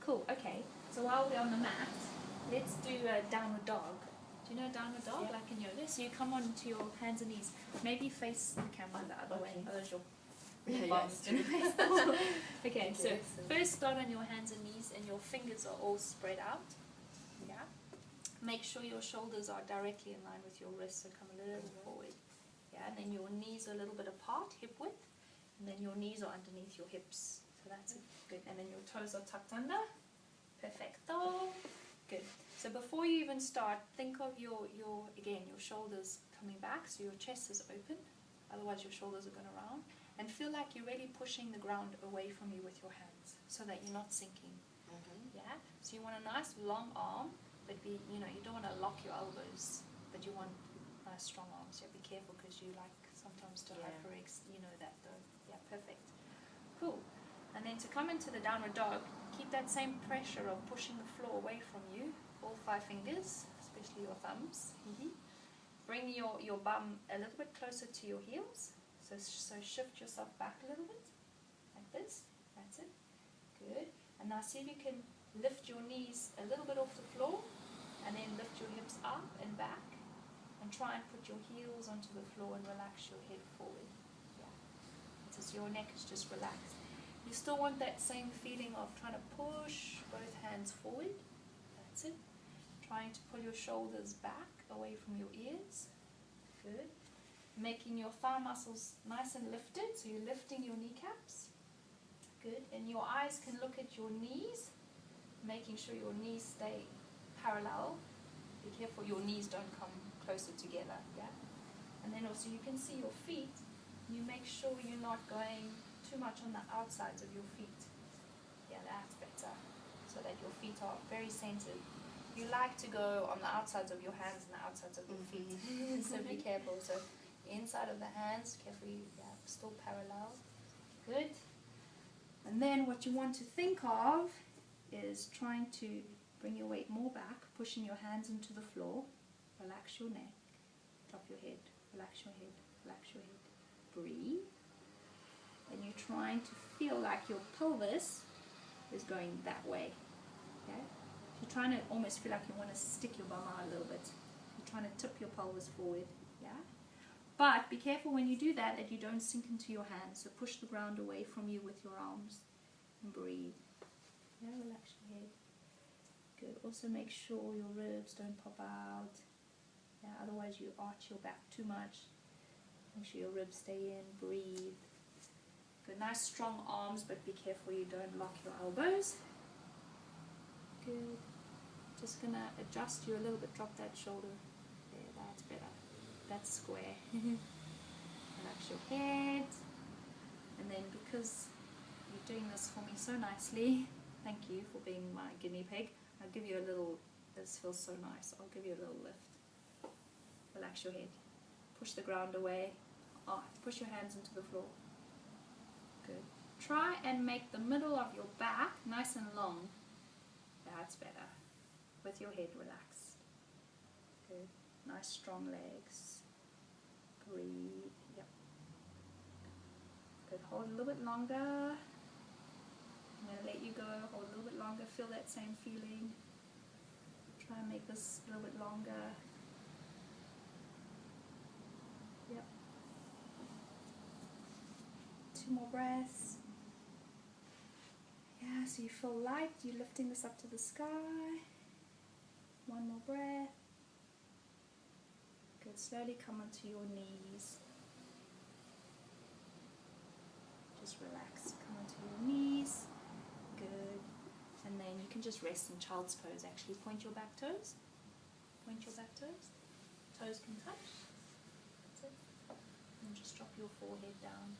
Cool, okay. So while we're on the mat, let's do a downward dog. Do you know downward dog? Yeah. Like in yoga? So you come onto your hands and knees. Maybe face the camera the other way. Otherwise your bomb's going to face the wall. Okay, so first start on your hands and knees and your fingers are all spread out. Yeah. Make sure your shoulders are directly in line with your wrists, so come a little forward. Yeah, and then your knees are a little bit apart, hip width. And then your knees are underneath your hips. So that's good. And then your toes are tucked under. Perfecto. Good. So before you even start, think of your shoulders coming back, so your chest is open. Otherwise your shoulders are going around. And feel like you're really pushing the ground away from you with your hands, so that you're not sinking. Yeah. So you want a nice long arm, but you don't want to lock your elbows, but you want nice strong arms. Yeah. Be careful because you like sometimes to hyperex. You know that though. Yeah. Perfect. Cool. And then to come into the downward dog, keep that same pressure of pushing the floor away from you, all 5 fingers, especially your thumbs. Bring your bum a little bit closer to your heels, so shift yourself back a little bit, like this, that's it, good. And now see if you can lift your knees a little bit off the floor, and then lift your hips up and back, and try and put your heels onto the floor and relax your head forward. Yeah, so your neck is just relaxed. You still want that same feeling of trying to push both hands forward. That's it. Trying to pull your shoulders back away from your ears. Good. Making your thigh muscles nice and lifted, so you're lifting your kneecaps. Good. And your eyes can look at your knees, making sure your knees stay parallel. Be careful your knees don't come closer together. Yeah. And then also you can see your feet. You make sure you're not going too much on the outsides of your feet. Yeah, that's better. So that your feet are very centered. You like to go on the outsides of your hands and the outsides of your feet. So be careful. So the inside of the hands, carefully, still parallel. Good. And then what you want to think of is trying to bring your weight more back, pushing your hands into the floor. Relax your neck. Drop your head. Relax your head. Relax your head. Breathe. And you're trying to feel like your pelvis is going that way. Okay? You're trying to almost feel like you want to stick your bum out a little bit. You're trying to tip your pelvis forward. Yeah? But be careful when you do that you don't sink into your hands. So push the ground away from you with your arms. And breathe. Yeah, relax your head. Good. Also make sure your ribs don't pop out. Yeah, otherwise you arch your back too much. Make sure your ribs stay in. Breathe. Good. Nice strong arms, but be careful you don't lock your elbows. Good. Just gonna adjust you a little bit. Drop that shoulder. There, that's better. That's square. Relax your head. And then because you're doing this for me so nicely, thank you for being my guinea pig. I'll give you a little, this feels so nice. I'll give you a little lift. Relax your head. Push the ground away. Push your hands into the floor. Good. Try and make the middle of your back nice and long. That's better. With your head relaxed. Good. Nice strong legs. Breathe. Yep. Good. Hold a little bit longer. I'm going to let you go. Hold a little bit longer. Feel that same feeling. Try and make this a little bit longer. Yep. 2 more breaths. Yeah, so you feel light, you're lifting this up to the sky. 1 more breath. Good, slowly come onto your knees. Just relax, come onto your knees. Good. And then you can just rest in child's pose actually. Point your back toes. Point your back toes. Toes can touch. That's it. And just drop your forehead down.